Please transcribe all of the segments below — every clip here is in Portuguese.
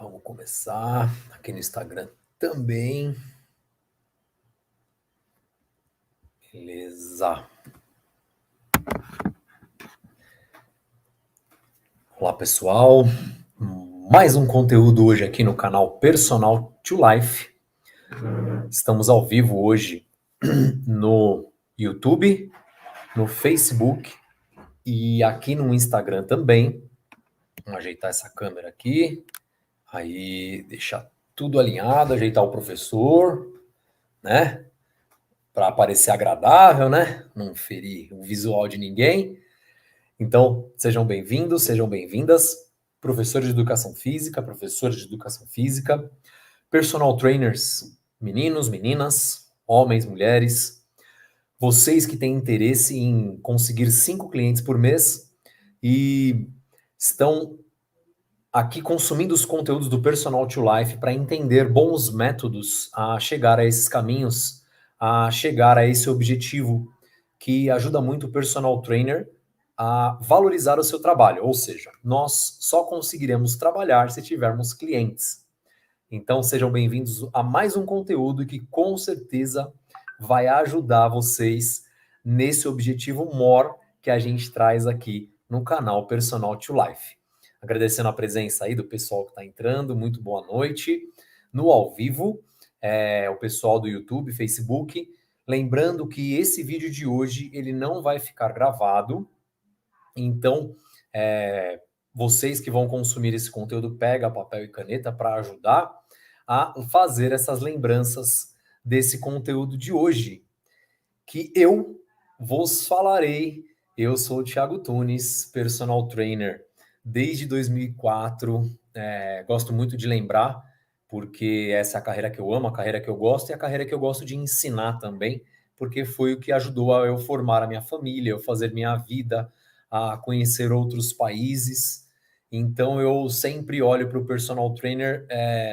Vamos começar aqui no Instagram também. Beleza. Olá, pessoal. Mais um conteúdo hoje aqui no canal Personal to Life. Estamos ao vivo hoje no YouTube, no Facebook e aqui no Instagram também. Vamos ajeitar essa câmera aqui. Aí, deixar tudo alinhado, ajeitar o professor, né? Para parecer agradável, né? Não ferir o visual de ninguém. Então, sejam bem-vindos, sejam bem-vindas, professores de educação física, professores de educação física, personal trainers, meninos, meninas, homens, mulheres, vocês que têm interesse em conseguir 5 clientes por mês e estão aqui consumindo os conteúdos do Personal to Life para entender bons métodos a chegar a esses caminhos, a chegar a esse objetivo que ajuda muito o personal trainer a valorizar o seu trabalho, ou seja, nós só conseguiremos trabalhar se tivermos clientes. Então sejam bem-vindos a mais um conteúdo que com certeza vai ajudar vocês nesse objetivo maior que a gente traz aqui no canal Personal to Life. Agradecendo a presença aí do pessoal que está entrando, muito boa noite. No ao vivo, o pessoal do YouTube, Facebook. Lembrando que esse vídeo de hoje, ele não vai ficar gravado. Então, vocês que vão consumir esse conteúdo, pega papel e caneta para ajudar a fazer essas lembranças desse conteúdo de hoje, que eu vos falarei. Eu sou o Thiago Tunes, personal trainer desde 2004, gosto muito de lembrar, porque essa é a carreira que eu amo, a carreira que eu gosto e a carreira que eu gosto de ensinar também, porque foi o que ajudou a eu formar a minha família, eu fazer minha vida, a conhecer outros países. Então eu sempre olho para o personal trainer,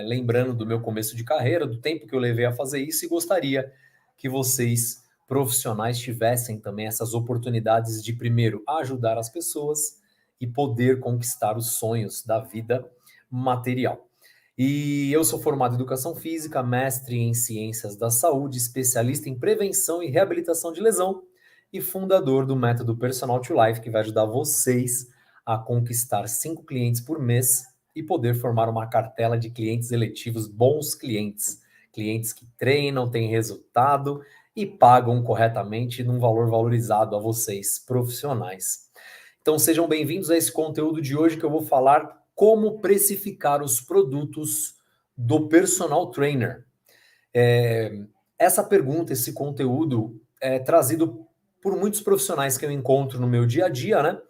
lembrando do meu começo de carreira, do tempo que eu levei a fazer isso, e gostaria que vocês, profissionais, tivessem também essas oportunidades de, primeiro, ajudar as pessoas e poder conquistar os sonhos da vida material. E eu sou formado em Educação Física, mestre em Ciências da Saúde, especialista em Prevenção e Reabilitação de Lesão e fundador do método Personal to Life, que vai ajudar vocês a conquistar 5 clientes por mês e poder formar uma cartela de clientes eletivos, bons clientes, clientes que treinam, têm resultado e pagam corretamente num valor valorizado a vocês, profissionais. Então sejam bem-vindos a esse conteúdo de hoje, que eu vou falar como precificar os produtos do personal trainer. Essa pergunta, esse conteúdo é trazido por muitos profissionais que eu encontro no meu dia a dia, né?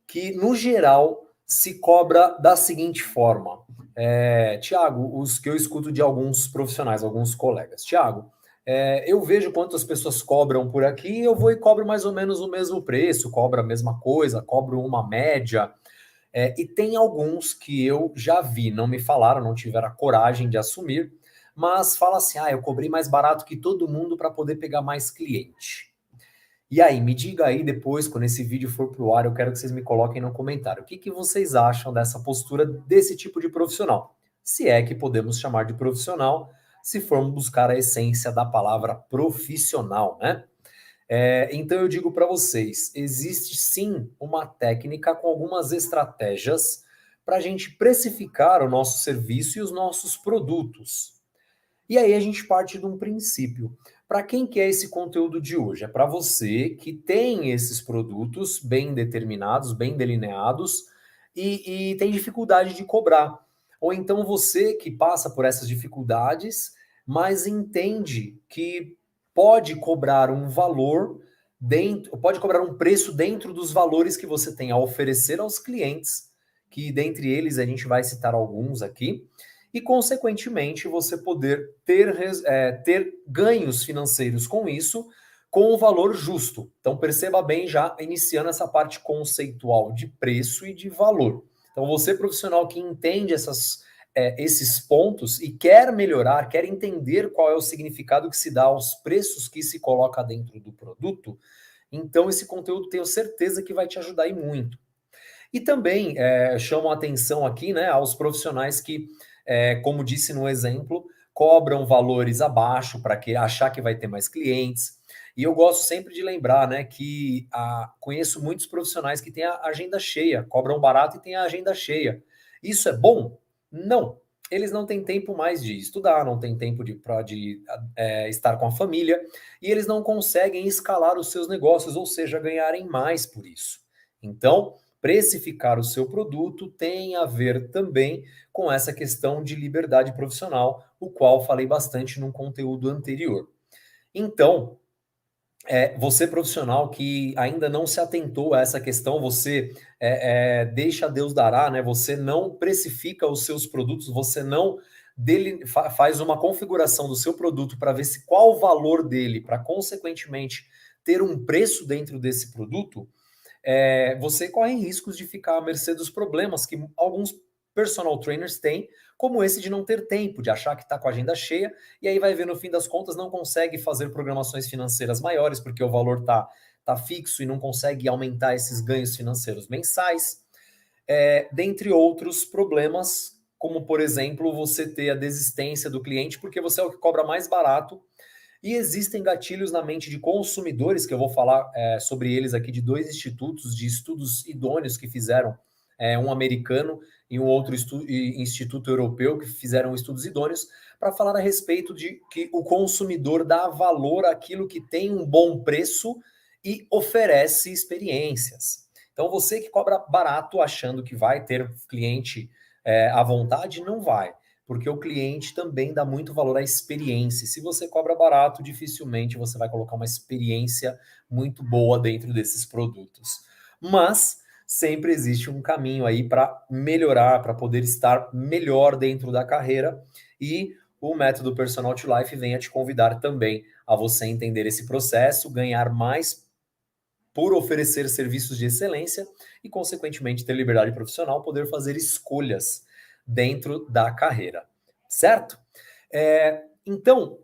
Que, no geral, se cobra da seguinte forma. Tiago, os que eu escuto de alguns profissionais, alguns colegas. Tiago, eu vejo quantas pessoas cobram por aqui, eu vou e cobro mais ou menos o mesmo preço, cobro a mesma coisa, cobro uma média. E tem alguns que eu já vi, não me falaram, não tiveram a coragem de assumir, mas fala assim, eu cobrei mais barato que todo mundo para poder pegar mais cliente. E aí, me diga aí depois, quando esse vídeo for pro ar, eu quero que vocês me coloquem no comentário. O que vocês acham dessa postura desse tipo de profissional? Se é que podemos chamar de profissional, se formos buscar a essência da palavra profissional, né? Então eu digo para vocês, existe sim uma técnica com algumas estratégias para a gente precificar o nosso serviço e os nossos produtos. E aí a gente parte de um princípio. Para quem que é esse conteúdo de hoje? É para você que tem esses produtos bem determinados, bem delineados e tem dificuldade de cobrar. Ou então você que passa por essas dificuldades, mas entende que pode cobrar um valor dentro, pode cobrar um preço dentro dos valores que você tem a oferecer aos clientes, que dentre eles a gente vai citar alguns aqui, e, consequentemente, você poder ter ganhos financeiros com isso, com um valor justo. Então, perceba bem, já iniciando essa parte conceitual de preço e de valor. Então, você, profissional que entende esses pontos e quer melhorar, quer entender qual é o significado que se dá aos preços que se coloca dentro do produto, então esse conteúdo tenho certeza que vai te ajudar e muito. E também chamo a atenção aqui, né, aos profissionais que como disse no exemplo, cobram valores abaixo para achar que vai ter mais clientes. E eu gosto sempre de lembrar, né, que conheço muitos profissionais que têm a agenda cheia, cobram barato e têm a agenda cheia. Isso é bom? Não. Eles não têm tempo mais de estudar, não têm tempo de estar com a família, e eles não conseguem escalar os seus negócios, ou seja, ganharem mais por isso. Então, precificar o seu produto tem a ver também com essa questão de liberdade profissional, o qual falei bastante num conteúdo anterior. Então, você profissional que ainda não se atentou a essa questão, você deixa Deus dará, né? Você não precifica os seus produtos, você não faz uma configuração do seu produto para ver qual o valor dele, para consequentemente ter um preço dentro desse produto, você corre riscos de ficar à mercê dos problemas que alguns personal trainers têm, como esse de não ter tempo, de achar que está com a agenda cheia, e aí vai ver no fim das contas não consegue fazer programações financeiras maiores, porque o valor tá fixo e não consegue aumentar esses ganhos financeiros mensais, dentre outros problemas, como por exemplo, você ter a desistência do cliente, porque você é o que cobra mais barato. E existem gatilhos na mente de consumidores, que eu vou falar sobre eles aqui, de dois institutos de estudos idôneos que fizeram, um americano e um outro instituto europeu, que fizeram estudos idôneos, para falar a respeito de que o consumidor dá valor àquilo que tem um bom preço e oferece experiências. Então, você que cobra barato achando que vai ter cliente à vontade, não vai, porque o cliente também dá muito valor à experiência. Se você cobra barato, dificilmente você vai colocar uma experiência muito boa dentro desses produtos. Mas sempre existe um caminho aí para melhorar, para poder estar melhor dentro da carreira, e o método Personal to Life vem a te convidar também a você entender esse processo, ganhar mais por oferecer serviços de excelência e, consequentemente, ter liberdade profissional, poder fazer escolhas dentro da carreira, certo? Então,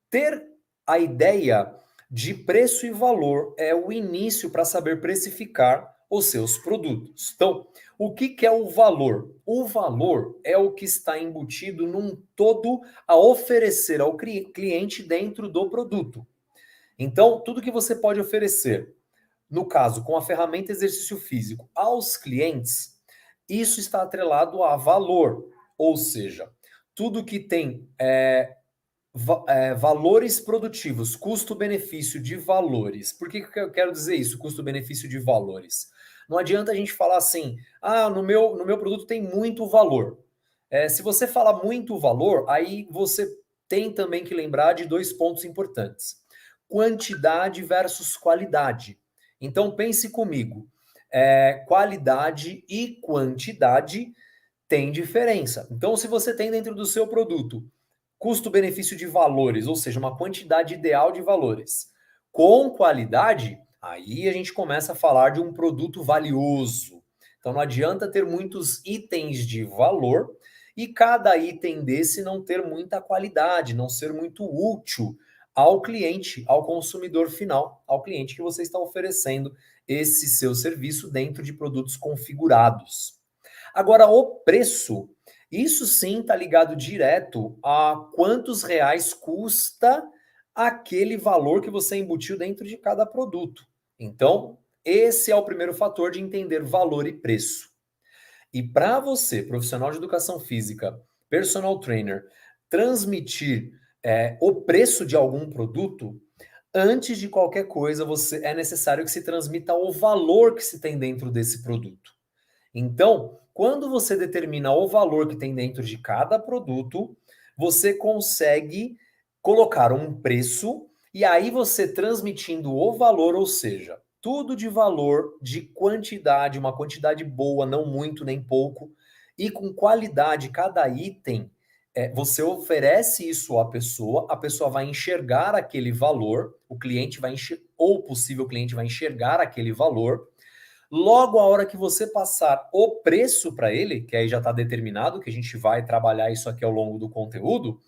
ter a ideia de preço e valor é o início para saber precificar os seus produtos. Então, o que é o valor? O valor é o que está embutido num todo a oferecer ao cliente dentro do produto. Então, tudo que você pode oferecer, no caso, com a ferramenta exercício físico, aos clientes, isso está atrelado a valor, ou seja, tudo que tem valores produtivos, custo-benefício de valores. Por que eu quero dizer isso, custo-benefício de valores? Não adianta a gente falar assim, no meu produto tem muito valor. Se você fala muito valor, aí você tem também que lembrar de dois pontos importantes. Quantidade versus qualidade. Então pense comigo, qualidade e quantidade têm diferença. Então, se você tem dentro do seu produto custo-benefício de valores, ou seja, uma quantidade ideal de valores, com qualidade, aí a gente começa a falar de um produto valioso. Então não adianta ter muitos itens de valor e cada item desse não ter muita qualidade, não ser muito útil ao cliente, ao consumidor final, ao cliente que você está oferecendo esse seu serviço dentro de produtos configurados. Agora, o preço, isso sim está ligado direto a quantos reais custa aquele valor que você embutiu dentro de cada produto. Então, esse é o primeiro fator de entender valor e preço. E para você, profissional de educação física, personal trainer, transmitir o preço de algum produto, antes de qualquer coisa, é necessário que se transmita o valor que se tem dentro desse produto. Então, quando você determina o valor que tem dentro de cada produto, você consegue colocar um preço e aí você transmitindo o valor, ou seja, tudo de valor, de quantidade, uma quantidade boa, não muito nem pouco, e com qualidade, cada item, você oferece isso à pessoa, a pessoa vai enxergar aquele valor, o cliente vai ou o possível cliente vai enxergar aquele valor. Logo, a hora que você passar o preço para ele, que aí já está determinado, que a gente vai trabalhar isso aqui ao longo do conteúdo,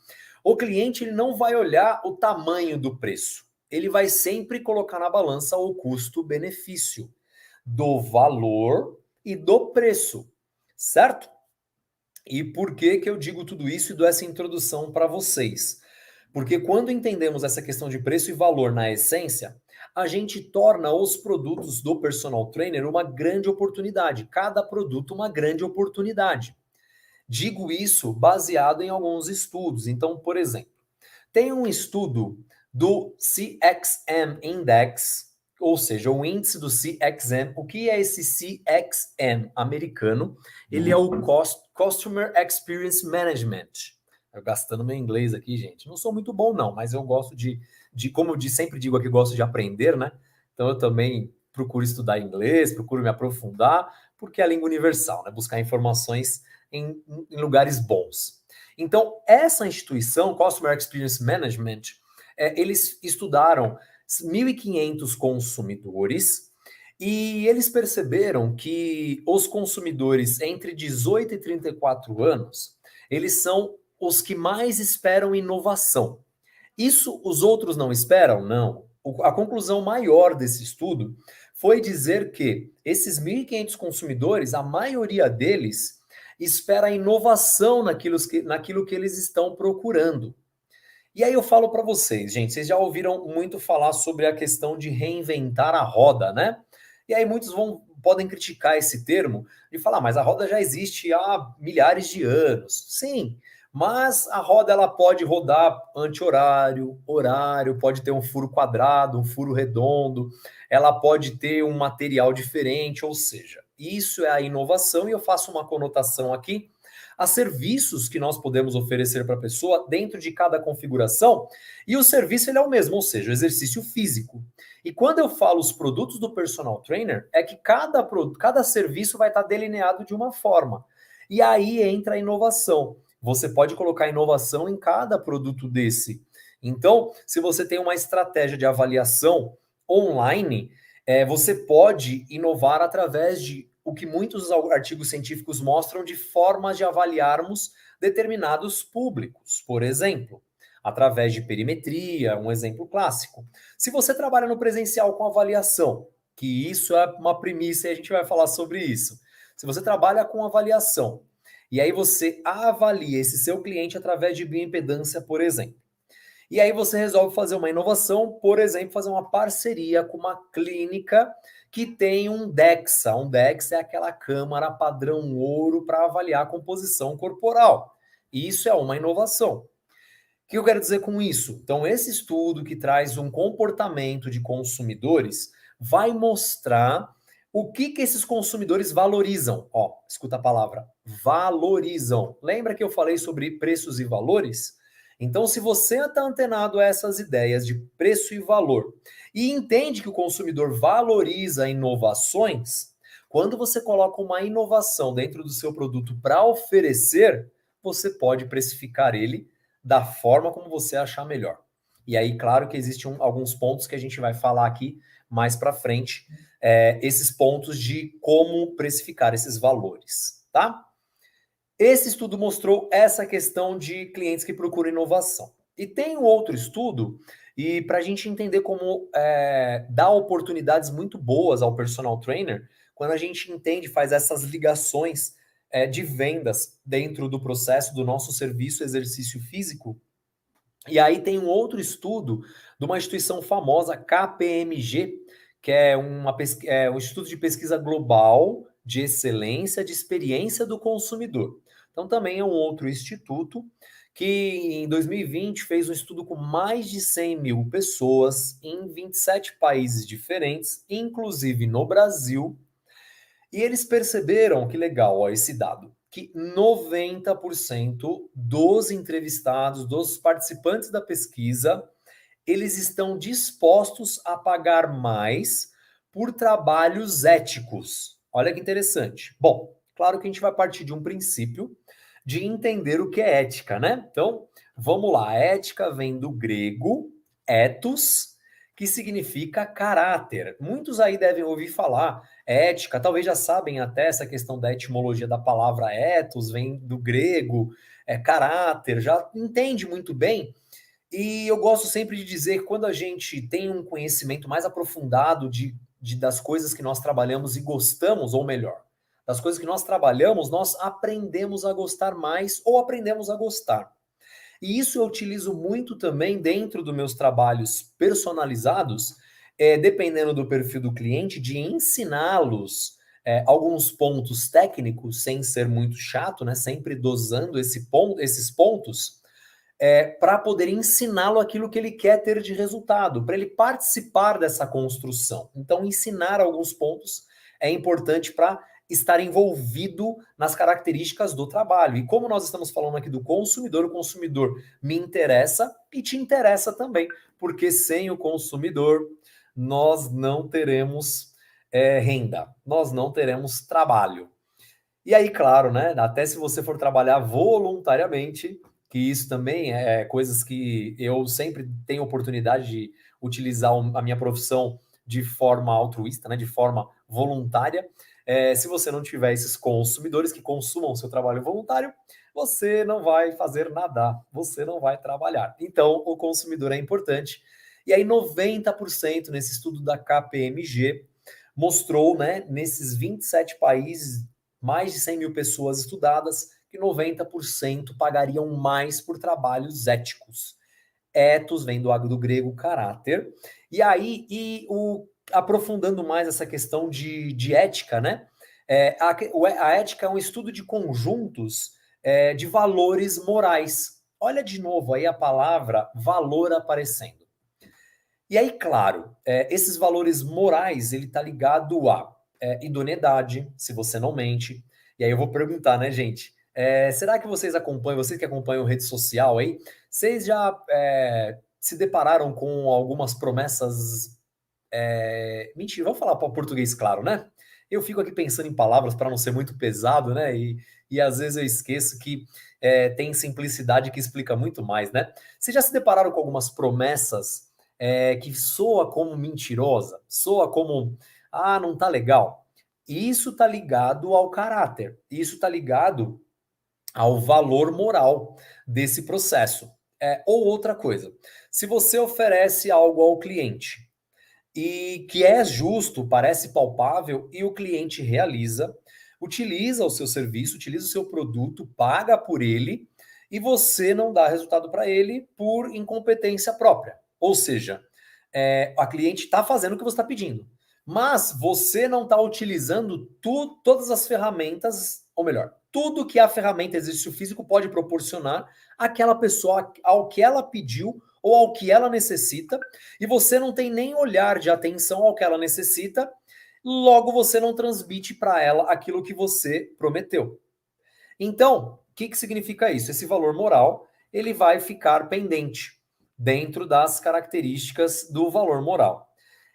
o cliente ele não vai olhar o tamanho do preço. Ele vai sempre colocar na balança o custo-benefício do valor e do preço, certo? E por que que eu digo tudo isso e dou essa introdução para vocês? Porque quando entendemos essa questão de preço e valor na essência, a gente torna os produtos do personal trainer uma grande oportunidade, cada produto uma grande oportunidade. Digo isso baseado em alguns estudos. Então, por exemplo, tem um estudo do CXM Index, ou seja, o índice do CXM. O que é esse CXM americano? Ele é o Customer Experience Management. Eu gastando meu inglês aqui, gente. Não sou muito bom, não, mas eu gosto como eu sempre digo aqui, gosto de aprender, né? Então eu também procuro estudar inglês, procuro me aprofundar, porque é a língua universal, né? Buscar informações em lugares bons. Então, essa instituição, Customer Experience Management, eles estudaram 1.500 consumidores e eles perceberam que os consumidores entre 18 e 34 anos, eles são os que mais esperam inovação. Isso os outros não esperam? Não. A conclusão maior desse estudo foi dizer que esses 1.500 consumidores, a maioria deles, espera inovação naquilo que eles estão procurando. E aí eu falo para vocês, gente, vocês já ouviram muito falar sobre a questão de reinventar a roda, né? E aí muitos podem criticar esse termo e falar, mas a roda já existe há milhares de anos. Sim, mas a roda ela pode rodar anti-horário, horário, pode ter um furo quadrado, um furo redondo, ela pode ter um material diferente, ou seja, isso é a inovação e eu faço uma conotação aqui a serviços que nós podemos oferecer para a pessoa dentro de cada configuração, e o serviço ele é o mesmo, ou seja, o exercício físico. E quando eu falo os produtos do personal trainer, é que cada serviço vai estar delineado de uma forma. E aí entra a inovação. Você pode colocar inovação em cada produto desse. Então, se você tem uma estratégia de avaliação online, você pode inovar através de o que muitos artigos científicos mostram de formas de avaliarmos determinados públicos. Por exemplo, através de perimetria, um exemplo clássico. Se você trabalha no presencial com avaliação, que isso é uma premissa e a gente vai falar sobre isso. Se você trabalha com avaliação e aí você avalia esse seu cliente através de bioimpedância, por exemplo. E aí você resolve fazer uma inovação, por exemplo, fazer uma parceria com uma clínica que tem um DEXA. Um DEXA é aquela câmara padrão ouro para avaliar a composição corporal. E isso é uma inovação. O que eu quero dizer com isso? Então, esse estudo que traz um comportamento de consumidores vai mostrar o que esses consumidores valorizam. Ó, escuta a palavra, valorizam. Lembra que eu falei sobre preços e valores? Então, se você está antenado a essas ideias de preço e valor e entende que o consumidor valoriza inovações, quando você coloca uma inovação dentro do seu produto para oferecer, você pode precificar ele da forma como você achar melhor. E aí, claro que existem alguns pontos que a gente vai falar aqui mais para frente, esses pontos de como precificar esses valores, tá? Esse estudo mostrou essa questão de clientes que procuram inovação. E tem um outro estudo, e para a gente entender como dar oportunidades muito boas ao personal trainer, quando a gente entende, faz essas ligações de vendas dentro do processo do nosso serviço exercício físico. E aí tem um outro estudo de uma instituição famosa, KPMG, que é um instituto de pesquisa global de excelência de experiência do consumidor. Então, também é um outro instituto que, em 2020, fez um estudo com mais de 100 mil pessoas em 27 países diferentes, inclusive no Brasil. E eles perceberam, que legal, ó, esse dado, que 90% dos entrevistados, dos participantes da pesquisa, eles estão dispostos a pagar mais por trabalhos éticos. Olha que interessante. Bom, claro que a gente vai partir de um princípio de entender o que é ética, né? Então, vamos lá. A ética vem do grego ethos, que significa caráter. Muitos aí devem ouvir falar ética, talvez já sabem até essa questão da etimologia da palavra ethos, vem do grego, caráter, já entende muito bem. E eu gosto sempre de dizer que quando a gente tem um conhecimento mais aprofundado das coisas que nós trabalhamos e gostamos, ou melhor, das coisas que nós trabalhamos, nós aprendemos a gostar mais ou aprendemos a gostar. E isso eu utilizo muito também dentro dos meus trabalhos personalizados, dependendo do perfil do cliente, de ensiná-los alguns pontos técnicos, sem ser muito chato, né? Sempre dosando esses pontos, para poder ensiná-lo aquilo que ele quer ter de resultado, para ele participar dessa construção. Então, ensinar alguns pontos é importante para estar envolvido nas características do trabalho. E como nós estamos falando aqui do consumidor, o consumidor me interessa e te interessa também, porque sem o consumidor nós não teremos renda, nós não teremos trabalho. E aí, claro, né? Até se você for trabalhar voluntariamente, que isso também é coisas que eu sempre tenho oportunidade de utilizar a minha profissão de forma altruísta, né? De forma voluntária. Se você não tiver esses consumidores que consumam o seu trabalho voluntário, você não vai fazer nada, você não vai trabalhar. Então, o consumidor é importante. E aí, 90% nesse estudo da KPMG mostrou, né, nesses 27 países, mais de 100 mil pessoas estudadas, que 90% pagariam mais por trabalhos éticos. Ethos vem do grego caráter. E aí, aprofundando mais essa questão de ética, né? A ética é um estudo de conjuntos de valores morais. Olha de novo aí a palavra valor aparecendo. E aí, claro, esses valores morais, ele tá ligado a idoneidade, se você não mente. E aí eu vou perguntar, né, gente? Será que vocês que acompanham rede social aí, vocês já se depararam com algumas promessas? Mentira, vamos falar para português claro, né? Eu fico aqui pensando em palavras para não ser muito pesado, né? E às vezes eu esqueço que tem simplicidade que explica muito mais, né? Vocês já se depararam com algumas promessas que soa como mentirosa, soa como, não tá legal? Isso tá ligado ao caráter, isso tá ligado ao valor moral desse processo. Ou outra coisa, se você oferece algo ao cliente e que é justo, parece palpável, e o cliente realiza, utiliza o seu serviço, utiliza o seu produto, paga por ele, e você não dá resultado para ele por incompetência própria. Ou seja, a cliente está fazendo o que você está pedindo, mas você não está utilizando todas as ferramentas, ou melhor, tudo que a ferramenta exercício físico pode proporcionar àquela pessoa, ao que ela pediu ou ao que ela necessita, e você não tem nem olhar de atenção ao que ela necessita, logo você não transmite para ela aquilo que você prometeu. Então, o que significa isso? Esse valor moral, ele vai ficar pendente dentro das características do valor moral.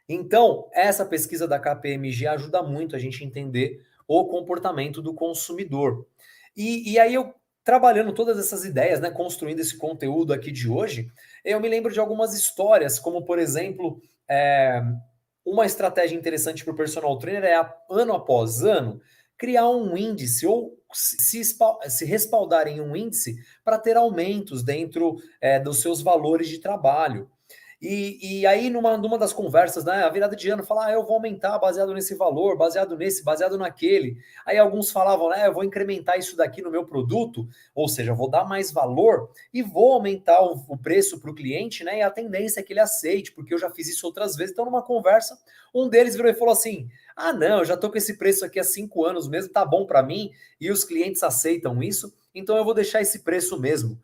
Então, essa pesquisa da KPMG ajuda muito a gente a entender o comportamento do consumidor. E aí eu, trabalhando todas essas ideias, né, construindo esse conteúdo aqui de hoje, eu me lembro de algumas histórias, como por exemplo, uma estratégia interessante para o personal trainer ano após ano, criar um índice ou se respaldar em um índice para ter aumentos dentro dos seus valores de trabalho. E aí, numa das conversas, né, a virada de ano, falar, eu vou aumentar baseado nesse valor, baseado nesse, baseado naquele. Aí alguns falavam, eu vou incrementar isso daqui no meu produto, ou seja, eu vou dar mais valor e vou aumentar o preço para o cliente, né? E a tendência é que ele aceite, porque eu já fiz isso outras vezes. Então, numa conversa, um deles virou e falou assim: não, eu já tô com esse preço aqui há 5 anos mesmo, tá bom para mim, e os clientes aceitam isso, então eu vou deixar esse preço mesmo.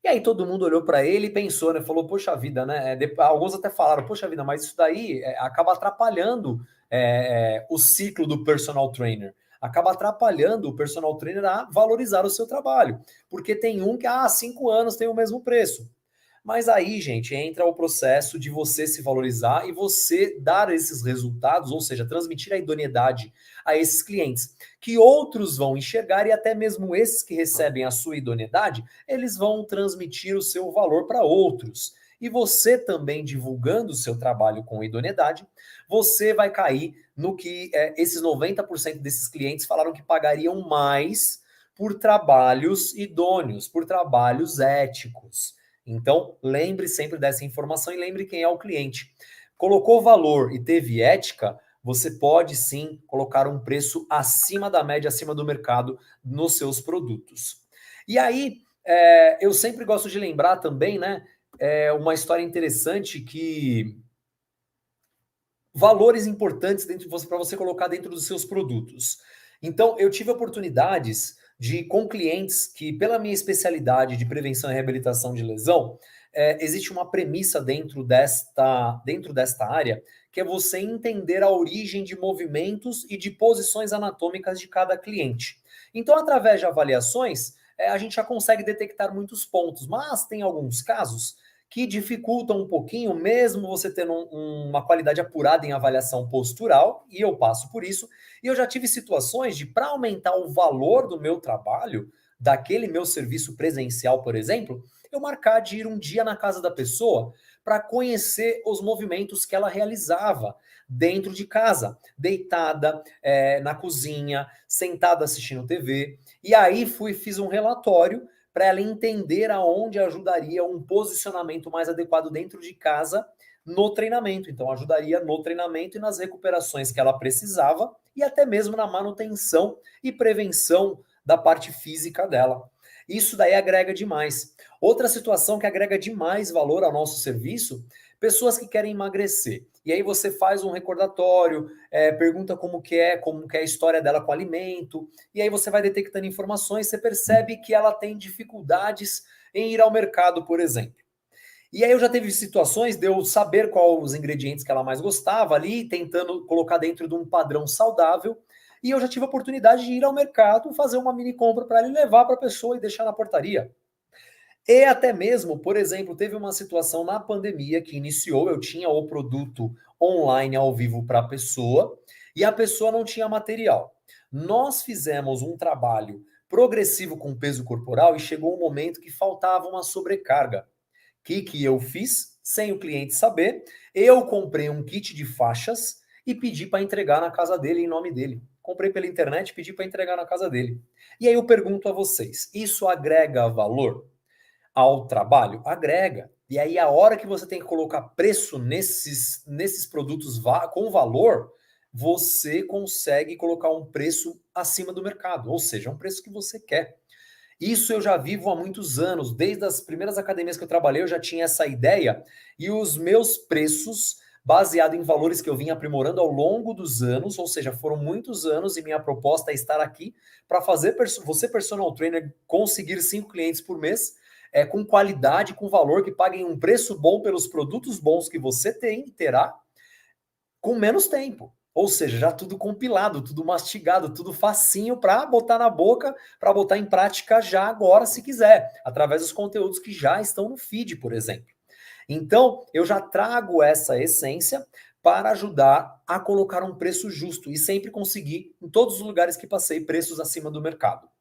E aí todo mundo olhou para ele e pensou, né? Falou, poxa vida, né? Alguns até falaram, poxa vida, mas isso daí acaba atrapalhando o ciclo do personal trainer. Acaba atrapalhando o personal trainer a valorizar o seu trabalho. Porque tem um que há 5 anos tem o mesmo preço. Mas aí, gente, entra o processo de você se valorizar e você dar esses resultados, ou seja, transmitir a idoneidade a esses clientes, que outros vão enxergar e até mesmo esses que recebem a sua idoneidade, eles vão transmitir o seu valor para outros. E você também divulgando o seu trabalho com idoneidade, você vai cair no que esses 90% desses clientes falaram que pagariam mais por trabalhos idôneos, por trabalhos éticos. Então, lembre sempre dessa informação e lembre quem é o cliente. Colocou valor e teve ética, você pode sim colocar um preço acima da média, acima do mercado nos seus produtos. E aí, eu sempre gosto de lembrar também, né, uma história interessante que valores importantes dentro de você para você colocar dentro dos seus produtos. Então, eu tive oportunidades de com clientes que, pela minha especialidade de prevenção e reabilitação de lesão, existe uma premissa dentro desta área, que é você entender a origem de movimentos e de posições anatômicas de cada cliente. Então, através de avaliações, a gente já consegue detectar muitos pontos, mas tem alguns casos que dificultam um pouquinho, mesmo você tendo uma qualidade apurada em avaliação postural, e eu passo por isso, e eu já tive situações de, para aumentar o valor do meu trabalho, daquele meu serviço presencial, por exemplo, eu marcar de ir um dia na casa da pessoa para conhecer os movimentos que ela realizava dentro de casa, deitada, na cozinha, sentada assistindo TV, e aí fiz um relatório para ela entender aonde ajudaria um posicionamento mais adequado dentro de casa no treinamento. Então, ajudaria no treinamento e nas recuperações que ela precisava e até mesmo na manutenção e prevenção da parte física dela. Isso daí agrega demais. Outra situação que agrega demais valor ao nosso serviço, pessoas que querem emagrecer. E aí você faz um recordatório, pergunta como que é a história dela com o alimento, e aí você vai detectando informações, você percebe que ela tem dificuldades em ir ao mercado, por exemplo. E aí eu já teve situações de eu saber qual os ingredientes que ela mais gostava ali, tentando colocar dentro de um padrão saudável, e eu já tive a oportunidade de ir ao mercado, fazer uma mini compra para ela e levar para a pessoa e deixar na portaria. E até mesmo, por exemplo, teve uma situação na pandemia que iniciou, eu tinha o produto online ao vivo para a pessoa e a pessoa não tinha material. Nós fizemos um trabalho progressivo com peso corporal e chegou um momento que faltava uma sobrecarga. O que eu fiz? Sem o cliente saber, eu comprei um kit de faixas e pedi para entregar na casa dele em nome dele. Comprei pela internet e pedi para entregar na casa dele. E aí eu pergunto a vocês, isso agrega valor ao trabalho? Agrega. E aí, a hora que você tem que colocar preço nesses produtos com valor, você consegue colocar um preço acima do mercado, ou seja, um preço que você quer. Isso eu já vivo há muitos anos, desde as primeiras academias que eu trabalhei, eu já tinha essa ideia, e os meus preços, baseado em valores que eu vim aprimorando ao longo dos anos, ou seja, foram muitos anos, e minha proposta é estar aqui para fazer você, personal trainer, conseguir 5 clientes por mês, com qualidade, com valor, que paguem um preço bom pelos produtos bons que você terá, com menos tempo. Ou seja, já tudo compilado, tudo mastigado, tudo facinho para botar na boca, para botar em prática já agora, se quiser, através dos conteúdos que já estão no feed, por exemplo. Então, eu já trago essa essência para ajudar a colocar um preço justo e sempre conseguir, em todos os lugares que passei, preços acima do mercado.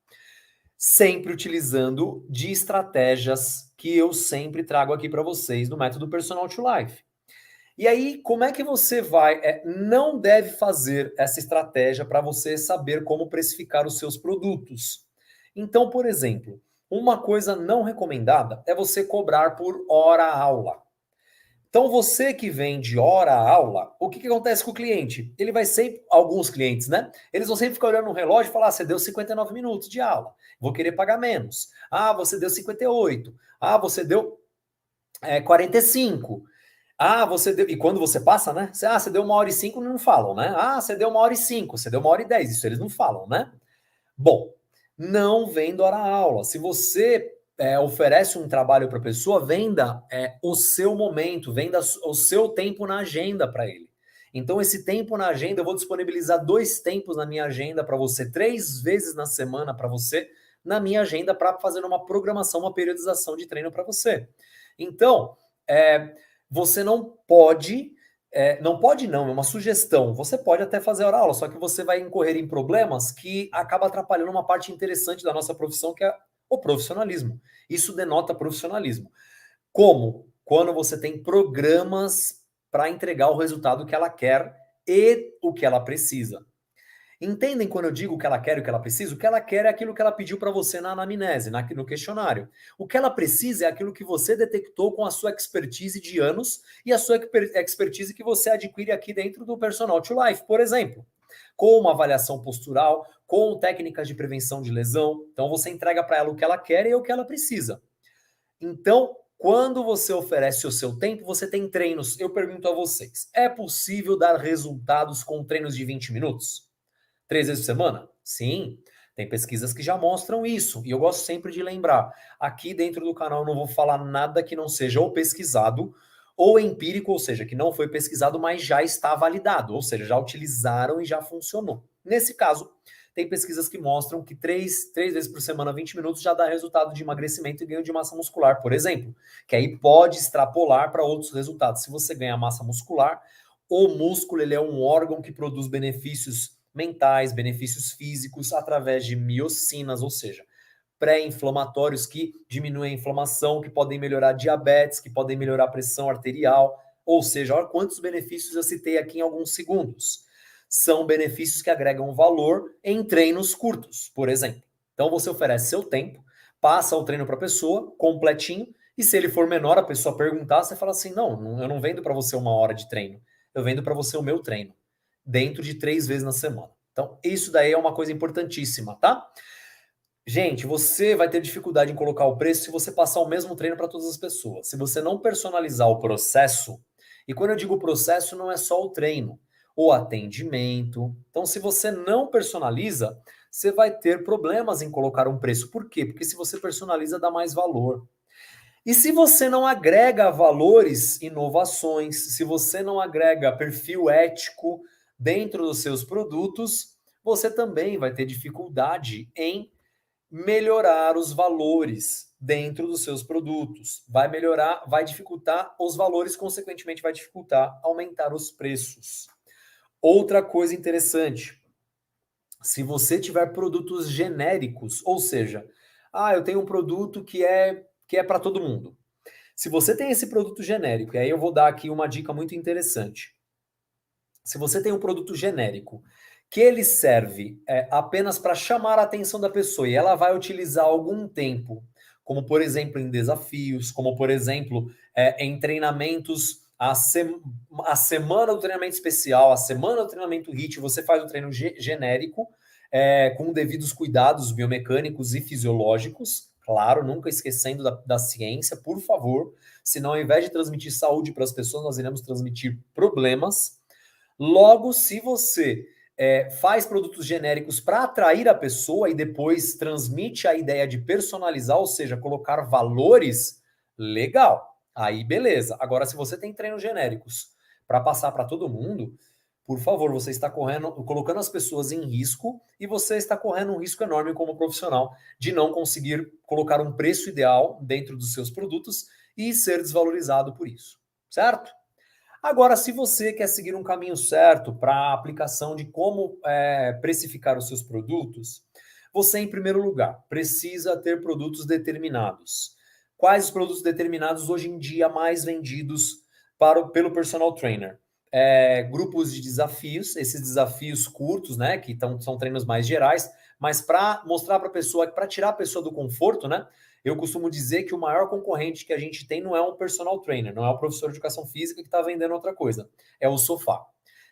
Sempre utilizando de estratégias que eu sempre trago aqui para vocês no método Personal to Life. E aí, como é que você vai? Não deve fazer essa estratégia para você saber como precificar os seus produtos. Então, por exemplo, uma coisa não recomendada é você cobrar por hora-aula. Então, você que vende hora-aula, o que acontece com o cliente? Ele vai sempre, alguns clientes, né? Eles vão sempre ficar olhando no relógio e falar: você deu 59 minutos de aula, vou querer pagar menos. Ah, você deu 58. Ah, você deu 45. Ah, você deu. E quando você passa, né? Você deu 1h05, não falam, né? Ah, você deu 1h05, você deu 1h10, isso eles não falam, né? Bom, não venda hora-aula. Se você oferece um trabalho para a pessoa, venda o seu momento, venda o seu tempo na agenda para ele. Então, esse tempo na agenda, eu vou disponibilizar 2 tempos na minha agenda para você, 3 vezes na semana para você, na minha agenda, para fazer uma programação, uma periodização de treino para você. Então, você não pode. Não pode não, é uma sugestão. Você pode até fazer hora aula, só que você vai incorrer em problemas que acaba atrapalhando uma parte interessante da nossa profissão, que é o profissionalismo. Isso denota profissionalismo. Como? Quando você tem programas para entregar o resultado que ela quer e o que ela precisa. Entendem quando eu digo o que ela quer e o que ela precisa? O que ela quer é aquilo que ela pediu para você na anamnese, no questionário. O que ela precisa é aquilo que você detectou com a sua expertise de anos e a sua expertise que você adquire aqui dentro do Personal to Life, por exemplo. Com uma avaliação postural, com técnicas de prevenção de lesão. Então você entrega para ela o que ela quer e o que ela precisa. Então, quando você oferece o seu tempo, você tem treinos. Eu pergunto a vocês, é possível dar resultados com treinos de 20 minutos? 3 vezes por semana? Sim, tem pesquisas que já mostram isso. E eu gosto sempre de lembrar, aqui dentro do canal eu não vou falar nada que não seja ou pesquisado ou empírico, ou seja, que não foi pesquisado, mas já está validado, ou seja, já utilizaram e já funcionou. Nesse caso, tem pesquisas que mostram que 3 vezes por semana, 20 minutos, já dá resultado de emagrecimento e ganho de massa muscular, por exemplo. Que aí pode extrapolar para outros resultados. Se você ganha massa muscular, o músculo ele é um órgão que produz benefícios mentais, benefícios físicos através de miocinas, ou seja, pré-inflamatórios que diminuem a inflamação, que podem melhorar diabetes, que podem melhorar a pressão arterial, ou seja, olha quantos benefícios eu citei aqui em alguns segundos. São benefícios que agregam valor em treinos curtos, por exemplo. Então você oferece seu tempo, passa o treino para a pessoa, completinho, e se ele for menor, a pessoa perguntar, você fala assim, não, eu não vendo para você 1 hora de treino, eu vendo para você o meu treino, dentro de 3 vezes na semana. Então, isso daí é uma coisa importantíssima, tá? Gente, você vai ter dificuldade em colocar o preço se você passar o mesmo treino para todas as pessoas. Se você não personalizar o processo, e quando eu digo processo, não é só o treino, o atendimento. Então, se você não personaliza, você vai ter problemas em colocar um preço. Por quê? Porque se você personaliza, dá mais valor. E se você não agrega valores, inovações, se você não agrega perfil ético dentro dos seus produtos, você também vai ter dificuldade em melhorar os valores dentro dos seus produtos. Vai melhorar, vai dificultar os valores, consequentemente vai dificultar aumentar os preços. Outra coisa interessante, se você tiver produtos genéricos, ou seja, eu tenho um produto que é para todo mundo. Se você tem esse produto genérico, e aí eu vou dar aqui uma dica muito interessante. Se você tem um produto genérico que ele serve apenas para chamar a atenção da pessoa e ela vai utilizar algum tempo, como por exemplo em desafios, como por exemplo em treinamentos, a semana do treinamento especial, a semana do treinamento HIIT, você faz um treino genérico, com devidos cuidados biomecânicos e fisiológicos, claro, nunca esquecendo da ciência, por favor, senão ao invés de transmitir saúde para as pessoas, nós iremos transmitir problemas. Logo, se você faz produtos genéricos para atrair a pessoa e depois transmite a ideia de personalizar, ou seja, colocar valores, legal. Aí, beleza. Agora, se você tem treinos genéricos para passar para todo mundo, por favor, você está colocando as pessoas em risco e você está correndo um risco enorme como profissional de não conseguir colocar um preço ideal dentro dos seus produtos e ser desvalorizado por isso, certo? Agora, se você quer seguir um caminho certo para a aplicação de como precificar os seus produtos, você, em primeiro lugar, precisa ter produtos determinados. Quais os produtos determinados hoje em dia mais vendidos pelo personal trainer? Grupos de desafios, esses desafios curtos, né, que são treinos mais gerais, mas para mostrar para a pessoa, para tirar a pessoa do conforto, né, eu costumo dizer que o maior concorrente que a gente tem não é um personal trainer, não é o professor de educação física que está vendendo outra coisa, é o sofá.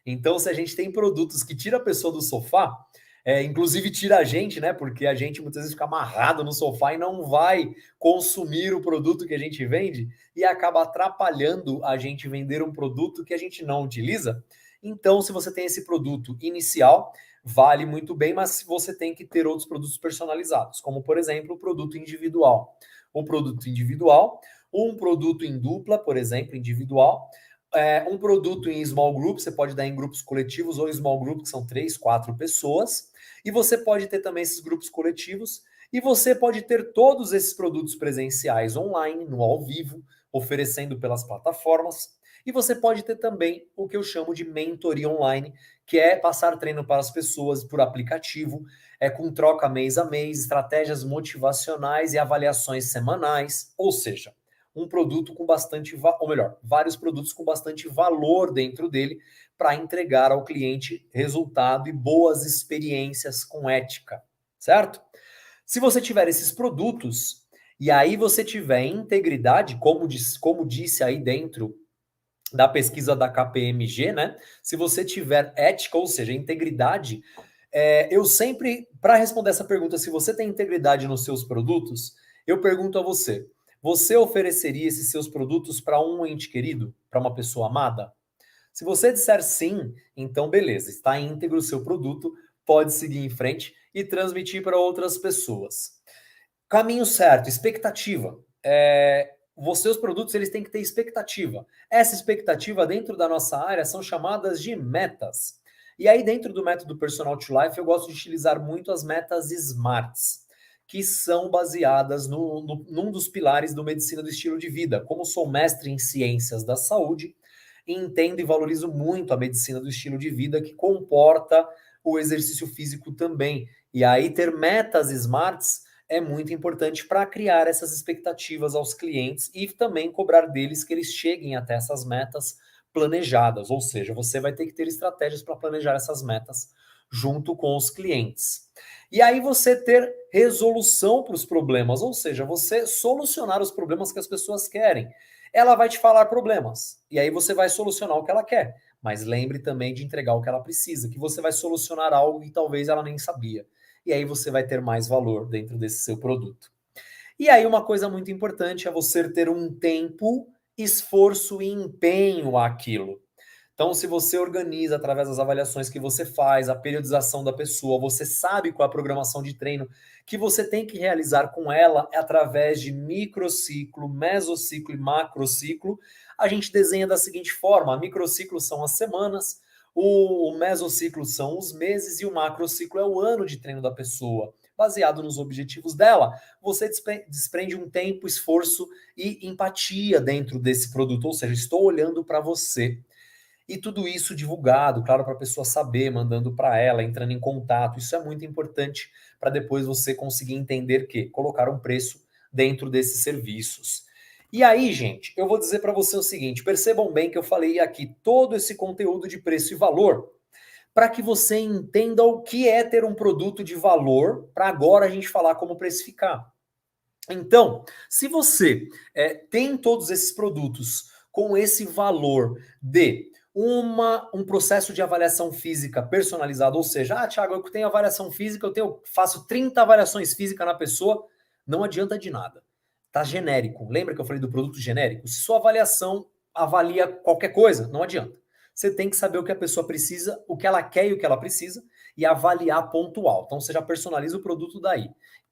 Então, se a gente tem produtos que tira a pessoa do sofá, inclusive tira a gente, né? Porque a gente muitas vezes fica amarrado no sofá e não vai consumir o produto que a gente vende e acaba atrapalhando a gente vender um produto que a gente não utiliza. Então, se você tem esse produto inicial, vale muito bem, mas você tem que ter outros produtos personalizados, como por exemplo o produto individual. O produto individual, um produto em dupla, por exemplo, individual, um produto em small group, você pode dar em grupos coletivos ou small group, que são 3, 4 pessoas, e você pode ter também esses grupos coletivos, e você pode ter todos esses produtos presenciais online, no ao vivo, oferecendo pelas plataformas, e você pode ter também o que eu chamo de mentoria online, que é passar treino para as pessoas por aplicativo, com troca mês a mês, estratégias motivacionais e avaliações semanais, ou seja, um produto com bastante, ou melhor, vários produtos com bastante valor dentro dele, para entregar ao cliente resultado e boas experiências com ética, certo? Se você tiver esses produtos e aí você tiver integridade, como disse aí dentro da pesquisa da KPMG, né? Se você tiver ética, ou seja, integridade, eu sempre, para responder essa pergunta, se você tem integridade nos seus produtos, eu pergunto a você: você ofereceria esses seus produtos para um ente querido, para uma pessoa amada? Se você disser sim, então beleza, está íntegro o seu produto, pode seguir em frente e transmitir para outras pessoas. Caminho certo, expectativa. Os produtos eles têm que ter expectativa. Essa expectativa dentro da nossa área são chamadas de metas. E aí dentro do método Personal to Life eu gosto de utilizar muito as metas SMARTs, que são baseadas num dos pilares do medicina do estilo de vida. Como sou mestre em ciências da saúde, entendo e valorizo muito a medicina do estilo de vida que comporta o exercício físico também. E aí ter metas SMARTs é muito importante para criar essas expectativas aos clientes e também cobrar deles que eles cheguem até essas metas planejadas, ou seja, você vai ter que ter estratégias para planejar essas metas junto com os clientes. E aí você ter resolução para os problemas, ou seja, você solucionar os problemas que as pessoas querem. Ela vai te falar problemas, e aí você vai solucionar o que ela quer. Mas lembre também de entregar o que ela precisa, que você vai solucionar algo que talvez ela nem sabia. E aí você vai ter mais valor dentro desse seu produto. E aí uma coisa muito importante é você ter um tempo, esforço e empenho àquilo. Então, se você organiza através das avaliações que você faz, a periodização da pessoa, você sabe qual é a programação de treino que você tem que realizar com ela através de microciclo, mesociclo e macrociclo, a gente desenha da seguinte forma: microciclo são as semanas, o mesociclo são os meses e o macrociclo é o ano de treino da pessoa. Baseado nos objetivos dela, você desprende um tempo, esforço e empatia dentro desse produto, ou seja, estou olhando para você. E tudo isso divulgado, claro, para a pessoa saber, mandando para ela, entrando em contato. Isso é muito importante para depois você conseguir entender que colocar um preço dentro desses serviços. E aí, gente, eu vou dizer para você o seguinte: percebam bem que eu falei aqui todo esse conteúdo de preço e valor para que você entenda o que é ter um produto de valor, para agora a gente falar como precificar. Então, se você tem todos esses produtos com esse valor de um processo de avaliação física personalizado, ou seja, Thiago, eu tenho avaliação física, faço 30 avaliações físicas na pessoa, não adianta de nada. Tá genérico. Lembra que eu falei do produto genérico? Se sua avaliação avalia qualquer coisa, não adianta. Você tem que saber o que a pessoa precisa, o que ela quer e o que ela precisa, e avaliar pontual. Então você já personaliza o produto daí.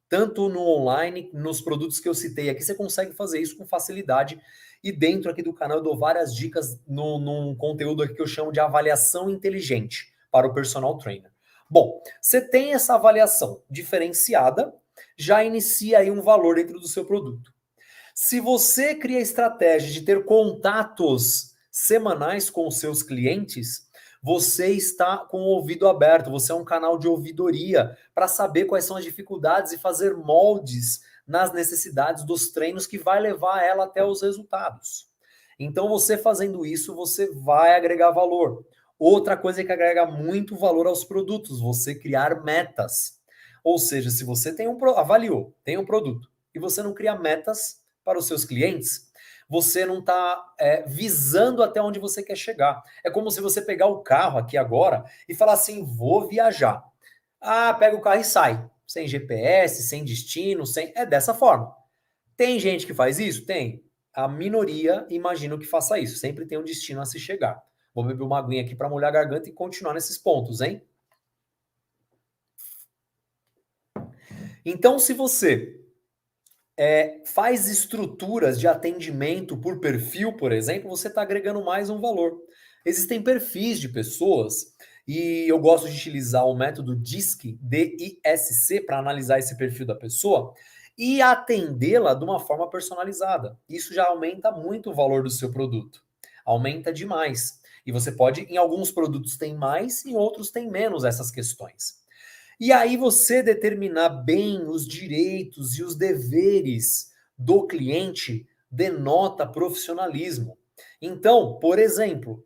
Tanto no online, nos produtos que eu citei aqui, você consegue fazer isso com facilidade. E dentro aqui do canal eu dou várias dicas num conteúdo aqui que eu chamo de avaliação inteligente para o personal trainer. Bom, você tem essa avaliação diferenciada, já inicia aí um valor dentro do seu produto. Se você cria a estratégia de ter contatos semanais com os seus clientes, você está com o ouvido aberto, você é um canal de ouvidoria para saber quais são as dificuldades e fazer moldes nas necessidades dos treinos que vai levar ela até os resultados. Então, você fazendo isso, você vai agregar valor. Outra coisa que agrega muito valor aos produtos, você criar metas. Ou seja, se você avaliou, tem um produto, e você não cria metas para os seus clientes, você não está visando até onde você quer chegar. É como se você pegar o carro aqui agora e falar assim, vou viajar. Ah, pega o carro e sai. Sem GPS, sem destino, É dessa forma. Tem gente que faz isso? Tem. A minoria, imagino que faça isso. Sempre tem um destino a se chegar. Vou beber uma aguinha aqui para molhar a garganta e continuar nesses pontos, hein? Então, se você faz estruturas de atendimento por perfil, por exemplo, você está agregando mais um valor. Existem perfis de pessoas e eu gosto de utilizar o método DISC, D-I-S-C, para analisar esse perfil da pessoa e atendê-la de uma forma personalizada. Isso já aumenta muito o valor do seu produto. Aumenta demais. E você pode, em alguns produtos tem mais, em outros tem menos essas questões. E aí você determinar bem os direitos e os deveres do cliente denota profissionalismo. Então, por exemplo,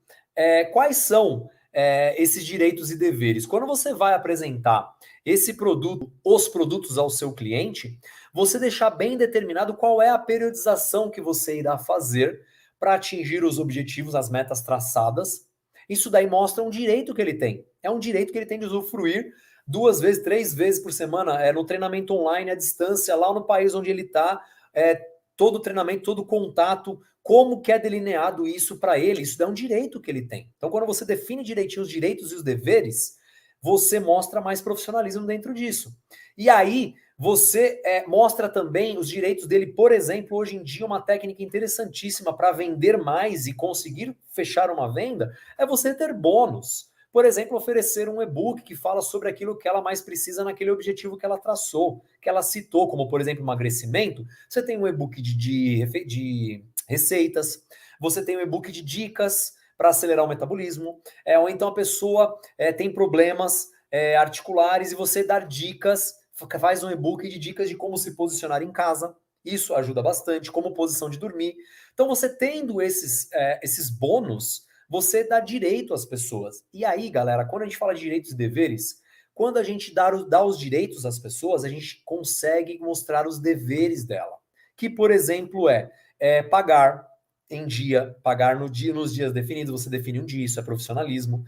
Quais são esses direitos e deveres? Quando você vai apresentar esse produto, os produtos ao seu cliente, você deixar bem determinado qual é a periodização que você irá fazer para atingir os objetivos, as metas traçadas. Isso daí mostra um direito que ele tem. É um direito que ele tem de usufruir 2 vezes, 3 vezes por semana, no treinamento online, à distância, lá no país onde ele está, todo treinamento, todo contato, como que é delineado isso para ele. Isso é um direito que ele tem. Então, quando você define direitinho os direitos e os deveres, você mostra mais profissionalismo dentro disso. E aí, você mostra também os direitos dele. Por exemplo, hoje em dia, uma técnica interessantíssima para vender mais e conseguir fechar uma venda é você ter bônus. Por exemplo, oferecer um e-book que fala sobre aquilo que ela mais precisa naquele objetivo que ela traçou, que ela citou, como, por exemplo, emagrecimento. Você tem um e-book de receitas, você tem um e-book de dicas para acelerar o metabolismo, ou então a pessoa tem problemas articulares e você dá dicas, faz um e-book de dicas de como se posicionar em casa. Isso ajuda bastante, como posição de dormir. Então, você tendo esses bônus, você dá direito às pessoas. E aí, galera, quando a gente fala de direitos e deveres, quando a gente dá os direitos às pessoas, a gente consegue mostrar os deveres dela. Que, por exemplo, pagar em dia, pagar no dia, nos dias definidos, você define um dia, isso é profissionalismo.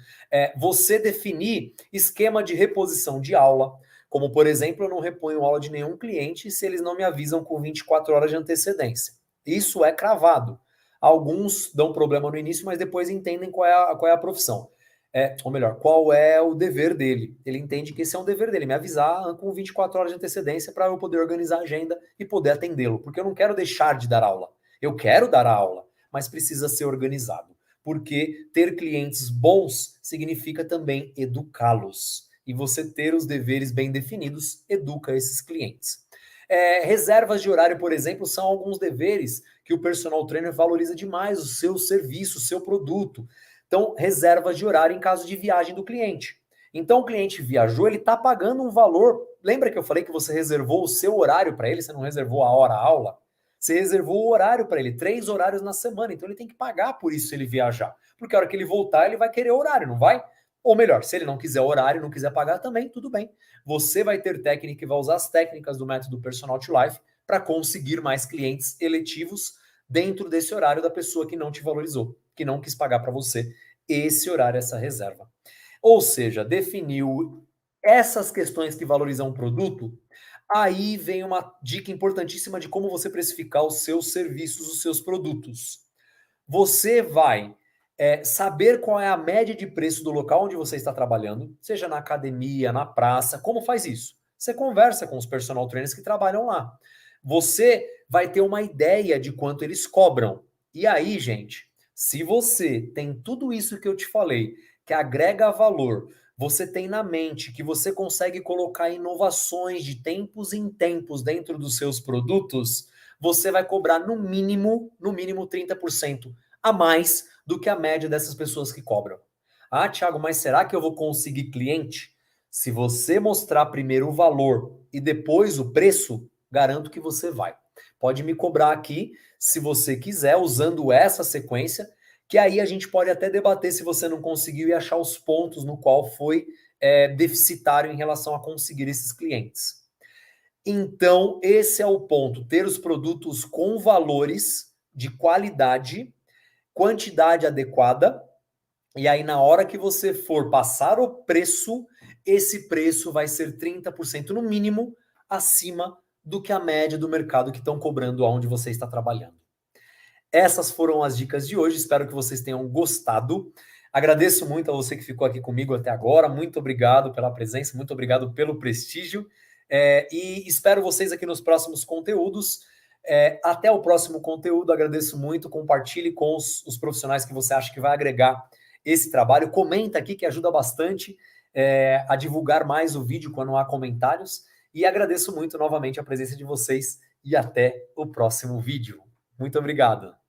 Você definir esquema de reposição de aula, como, por exemplo, eu não reponho aula de nenhum cliente se eles não me avisam com 24 horas de antecedência. Isso é cravado. Alguns dão problema no início, mas depois entendem qual é a profissão. Ou melhor, qual é o dever dele. Ele entende que esse é um dever dele, me avisar com 24 horas de antecedência para eu poder organizar a agenda e poder atendê-lo. Porque eu não quero deixar de dar aula. Eu quero dar a aula, mas precisa ser organizado. Porque ter clientes bons significa também educá-los. E você ter os deveres bem definidos educa esses clientes. Reservas de horário, por exemplo, são alguns deveres que o personal trainer valoriza demais o seu serviço, o seu produto. Então, reservas de horário em caso de viagem do cliente. Então, o cliente viajou, ele está pagando um valor. Lembra que eu falei que você reservou o seu horário para ele? Você não reservou a hora-aula? Você reservou o horário para ele, 3 horários na semana. Então, ele tem que pagar por isso se ele viajar. Porque a hora que ele voltar, ele vai querer horário, não vai? Ou melhor, se ele não quiser horário, não quiser pagar também, tudo bem. Você vai ter técnica e vai usar as técnicas do método Personal to Life para conseguir mais clientes eletivos dentro desse horário da pessoa que não te valorizou, que não quis pagar para você esse horário, essa reserva. Ou seja, definiu essas questões que valorizam o produto, aí vem uma dica importantíssima de como você precificar os seus serviços, os seus produtos. Você vai saber qual é a média de preço do local onde você está trabalhando, seja na academia, na praça. Como faz isso? Você conversa com os personal trainers que trabalham lá. Você vai ter uma ideia de quanto eles cobram. E aí, gente, se você tem tudo isso que eu te falei, que agrega valor, você tem na mente que você consegue colocar inovações de tempos em tempos dentro dos seus produtos, você vai cobrar no mínimo 30% a mais do que a média dessas pessoas que cobram. Ah, Thiago, mas será que eu vou conseguir cliente? Se você mostrar primeiro o valor e depois o preço, garanto que você vai. Pode me cobrar aqui, se você quiser, usando essa sequência, que aí a gente pode até debater se você não conseguiu e achar os pontos no qual foi deficitário em relação a conseguir esses clientes. Então, esse é o ponto, ter os produtos com valores de qualidade, quantidade adequada, e aí na hora que você for passar o preço, esse preço vai ser 30% no mínimo acima do que a média do mercado que estão cobrando onde você está trabalhando. Essas foram as dicas de hoje, espero que vocês tenham gostado. Agradeço muito a você que ficou aqui comigo até agora, muito obrigado pela presença, muito obrigado pelo prestígio, e espero vocês aqui nos próximos conteúdos. Até o próximo conteúdo, agradeço muito, compartilhe com os profissionais que você acha que vai agregar esse trabalho, comenta aqui que ajuda bastante a divulgar mais o vídeo quando há comentários, e agradeço muito novamente a presença de vocês, e até o próximo vídeo. Muito obrigado.